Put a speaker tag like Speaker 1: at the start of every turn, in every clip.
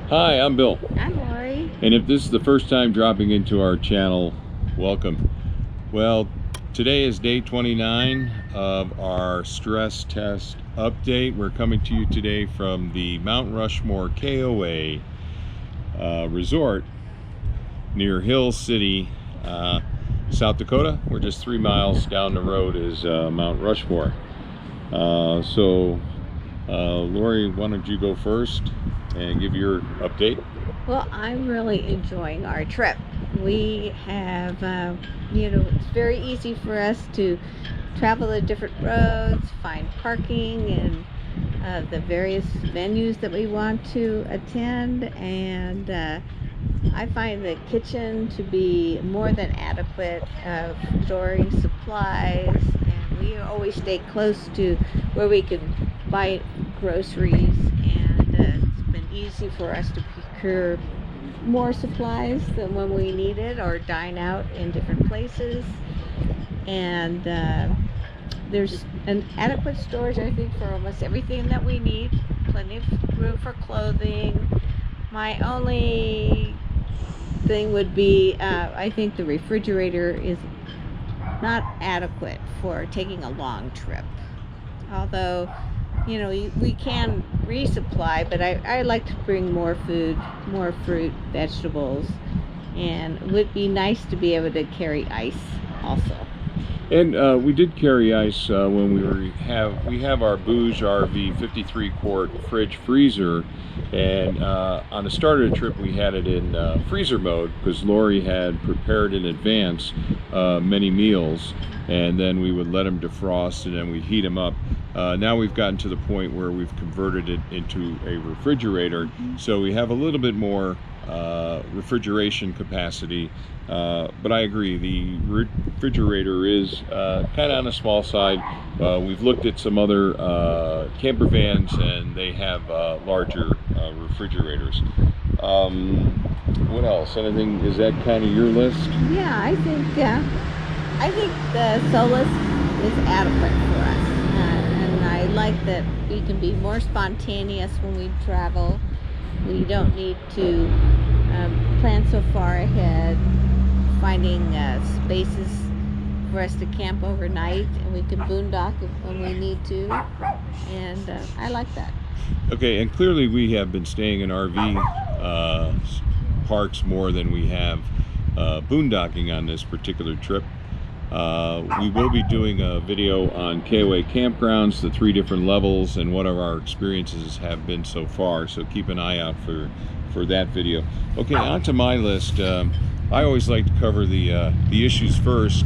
Speaker 1: Hi, I'm Bill.
Speaker 2: I'm Lori.
Speaker 1: And if this is the first time dropping into our channel, welcome. Well, today is day 29 of our stress test update. We're coming to you today from the Mount Rushmore KOA resort near Hill City, South Dakota. We're just 3 miles down the road is Mount Rushmore. Lori, why don't you go first and give your update?
Speaker 2: Well, I'm really enjoying our trip. We have, it's very easy for us to travel the different roads, find parking, and the various venues that we want to attend. And I find the kitchen to be more than adequate of storing supplies. And we always stay close to where we can buy groceries, and it's been easy for us to procure more supplies than when we need it, or dine out in different places. And there's an adequate storage, I think, for almost everything that we need. Plenty of room for clothing. My only thing would be, I think the refrigerator is not adequate for taking a long trip. Although, we can resupply, but I like to bring more food, more fruit, vegetables, and it would be nice to be able to carry ice also.
Speaker 1: And we did carry ice when we have our Bouge RV 53 quart fridge freezer, and on the start of the trip we had it in freezer mode because Lori had prepared in advance many meals, and then we would let them defrost and then we'd heat them up. Now we've gotten to the point where we've converted it into a refrigerator, so we have a little bit more refrigeration capacity, but I agree, the refrigerator is kind of on the small side. We've looked at some other camper vans and they have larger refrigerators. What else? Anything? Is that kind of your list?
Speaker 2: Yeah, I think the Solis is adequate for us, and I like that we can be more spontaneous when we travel. We don't need to plan so far ahead, finding spaces for us to camp overnight, and we can boondock when we need to, and I like that.
Speaker 1: Okay, and clearly we have been staying in RV parks more than we have boondocking on this particular trip. We will be doing a video on KOA campgrounds, the 3 different levels, and what our experiences have been so far, so keep an eye out for that video. Okay, on to my list. I always like to cover the issues first,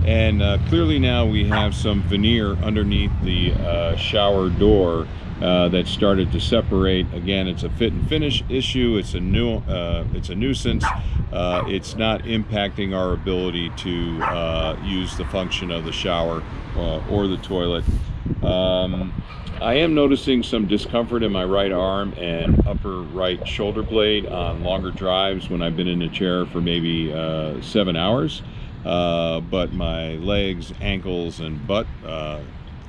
Speaker 1: and clearly now we have some veneer underneath the shower door that started to separate. Again, it's a fit and finish issue. It's a nuisance. It's not impacting our ability to use the function of the shower or the toilet. I am noticing some discomfort in my right arm and upper right shoulder blade on longer drives when I've been in a chair for maybe 7 hours, but my legs, ankles, and butt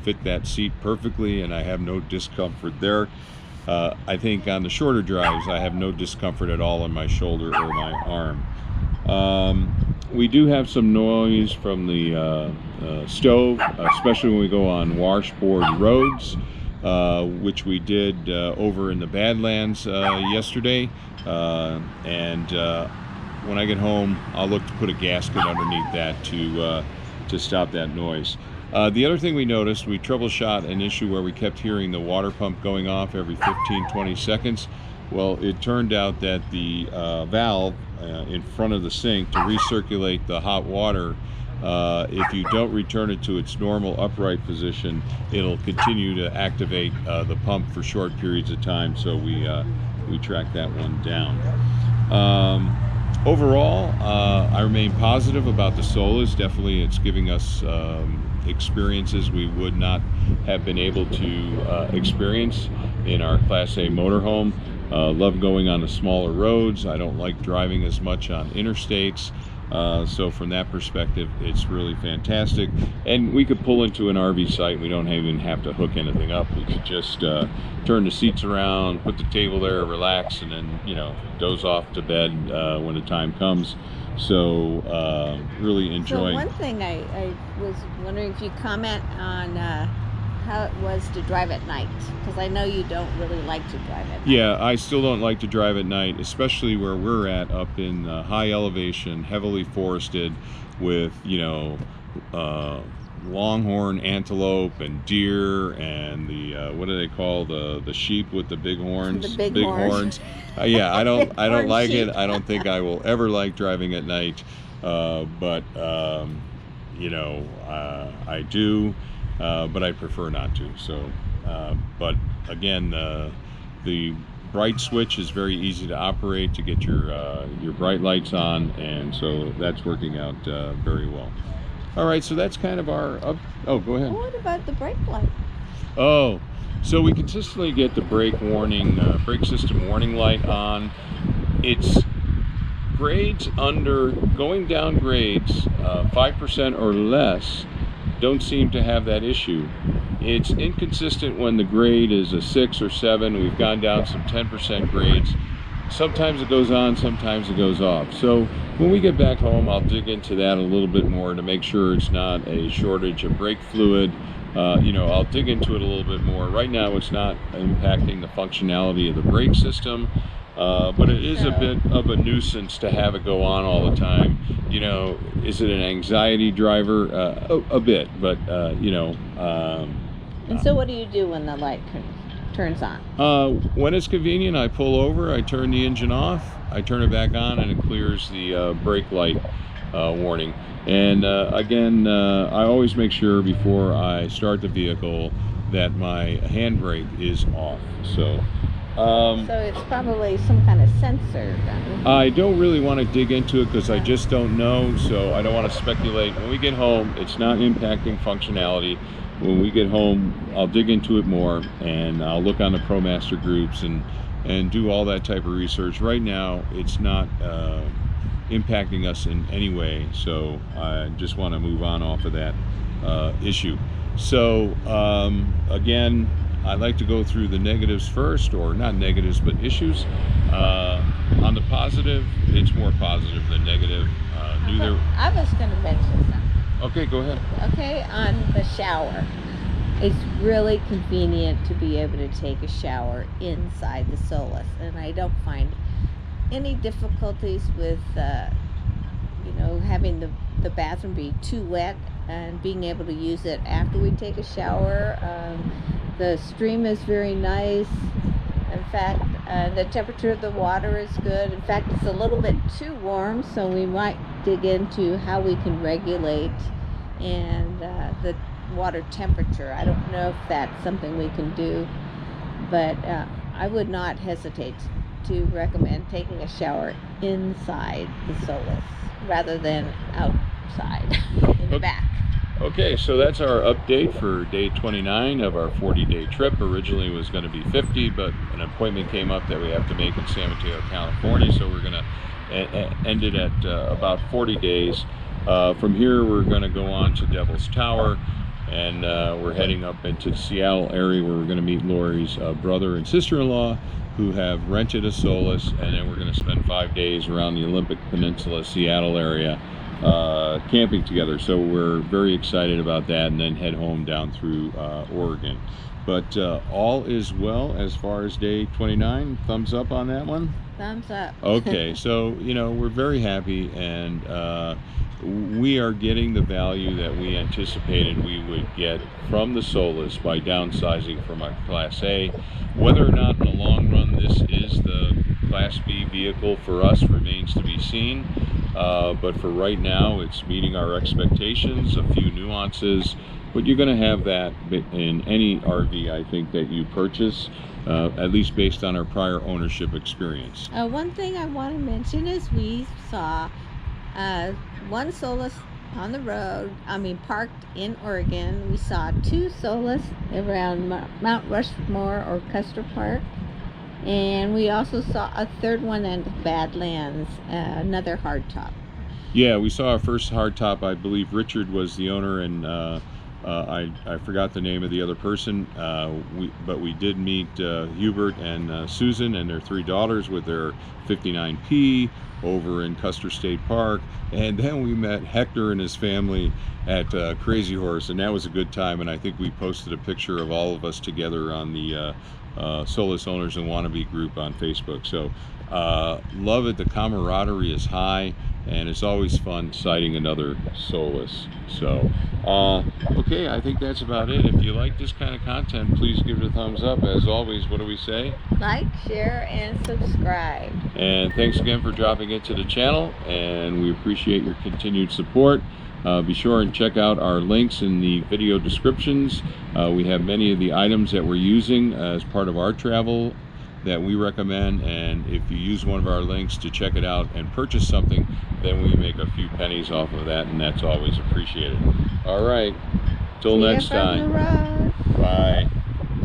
Speaker 1: fit that seat perfectly, and I have no discomfort there. I think on the shorter drives I have no discomfort at all in my shoulder or my arm. We do have some noise from the stove, especially when we go on washboard roads, which we did over in the Badlands yesterday, and when I get home I'll look to put a gasket underneath that to stop that noise. The other thing we noticed, we troubleshot an issue where we kept hearing the water pump going off every 15-20 seconds. Well, it turned out that the valve in front of the sink to recirculate the hot water, if you don't return it to its normal upright position, it'll continue to activate the pump for short periods of time, so we tracked that one down. Overall, I remain positive about the Solis. Definitely it's giving us experiences we would not have been able to experience in our Class A motorhome. Love going on the smaller roads. I don't like driving as much on interstates. So from that perspective, it's really fantastic. And we could pull into an RV site. We don't even have to hook anything up. We could just turn the seats around, put the table there, relax, and then, you know, doze off to bed when the time comes. So really enjoying.
Speaker 2: So one thing I was wondering if you comment on how it was to drive at night, because I know you don't really like to drive at night.
Speaker 1: Yeah, I still don't like to drive at night, especially where we're at, up in high elevation, heavily forested, with, you know, longhorn antelope and deer and the what do they call the sheep with the big horns?
Speaker 2: The big horns.
Speaker 1: Yeah, I don't
Speaker 2: Horn
Speaker 1: like
Speaker 2: sheep.
Speaker 1: it. I don't think I will ever like driving at night. But you know, I do, but I prefer not to. So, but again, the bright switch is very easy to operate to get your bright lights on, and so that's working out very well. All right, so that's kind of our oh, go ahead.
Speaker 2: What about the brake light?
Speaker 1: Oh, so we consistently get the brake warning, brake system warning light on. It's grades under, going down grades, 5% or less, don't seem to have that issue. It's inconsistent when the grade is a 6 or 7. We've gone down some 10% grades. Sometimes it goes on, sometimes it goes off. So when we get back home, I'll dig into that a little bit more to make sure it's not a shortage of brake fluid. You know, I'll dig into it a little bit more. Right now, it's not impacting the functionality of the brake system, but it is a bit of a nuisance to have it go on all the time. You know, is it an anxiety driver? A bit, but you know.
Speaker 2: And so what do you do when the light turns on?
Speaker 1: When it's convenient, I pull over, I turn the engine off, I turn it back on, and it clears the brake light warning. And again, I always make sure before I start the vehicle that my handbrake is off. So
Speaker 2: it's probably some kind of sensor then.
Speaker 1: I don't really want to dig into it because I just don't know, so I don't want to speculate. When we get home, it's not impacting functionality. When we get home, I'll dig into it more, and I'll look on the ProMaster groups and do all that type of research. Right now, it's not impacting us in any way, so I just want to move on off of that issue. So again, I like to go through the negatives first, or not negatives, but issues. On the positive, it's more positive than negative.
Speaker 2: I was going to mention something.
Speaker 1: Okay, go ahead.
Speaker 2: Okay, on the shower. It's really convenient to be able to take a shower inside the Solis, and I don't find any difficulties with, you know, having the bathroom be too wet and being able to use it after we take a shower. The stream is very nice. In fact, the temperature of the water is good. In fact, it's a little bit too warm, so we might dig into how we can regulate and the water temperature. I don't know if that's something we can do, but I would not hesitate to recommend taking a shower inside the Solis rather than outside in the back.
Speaker 1: Okay, so that's our update for day 29 of our 40-day trip. Originally it was going to be 50, but an appointment came up that we have to make in San Mateo, California, so we're going to end it at about 40 days. From here, we're going to go on to Devil's Tower, and we're heading up into the Seattle area where we're going to meet Lori's brother and sister-in-law, who have rented a Solis, and then we're going to spend 5 days around the Olympic Peninsula, Seattle area, camping together. So we're very excited about that, and then head home down through Oregon. But all is well as far as day 29. Thumbs up on that one?
Speaker 2: Thumbs up.
Speaker 1: Okay, so, you know, we're very happy, and we are getting the value that we anticipated we would get from the Solis by downsizing from our Class A. Whether or not in the long run this is the Class B vehicle for us remains to be seen, but for right now it's meeting our expectations. A few nuances, but you're going to have that in any RV, I think, that you purchase, at least based on our prior ownership experience.
Speaker 2: One thing I want to mention is we saw one Solis on the road, parked in Oregon. We saw 2 Solis around Mount Rushmore or Custer Park, and we also saw a third one in Badlands, another hardtop.
Speaker 1: Yeah, we saw our first hardtop. I believe Richard was the owner, and I forgot the name of the other person. But we did meet Hubert and Susan and their 3 daughters with their 59P over in Custer State Park, and then we met Hector and his family at Crazy Horse, and that was a good time. And I think we posted a picture of all of us together on the Solis Owners and Wannabe group on Facebook. So love it. The camaraderie is high, and it's always fun sighting another Solis. So okay, I think that's about it. If you like this kind of content, please give it a thumbs up. As always, what do we say?
Speaker 2: Like, share, and subscribe.
Speaker 1: And thanks again for dropping into the channel, and we appreciate your continued support. Be sure and check out our links in the video descriptions. We have many of the items that we're using as part of our travel that we recommend, and if you use one of our links to check it out and purchase something, then we make a few pennies off of that, and that's always appreciated. All right, till next time.
Speaker 2: See you from the road.
Speaker 1: Bye.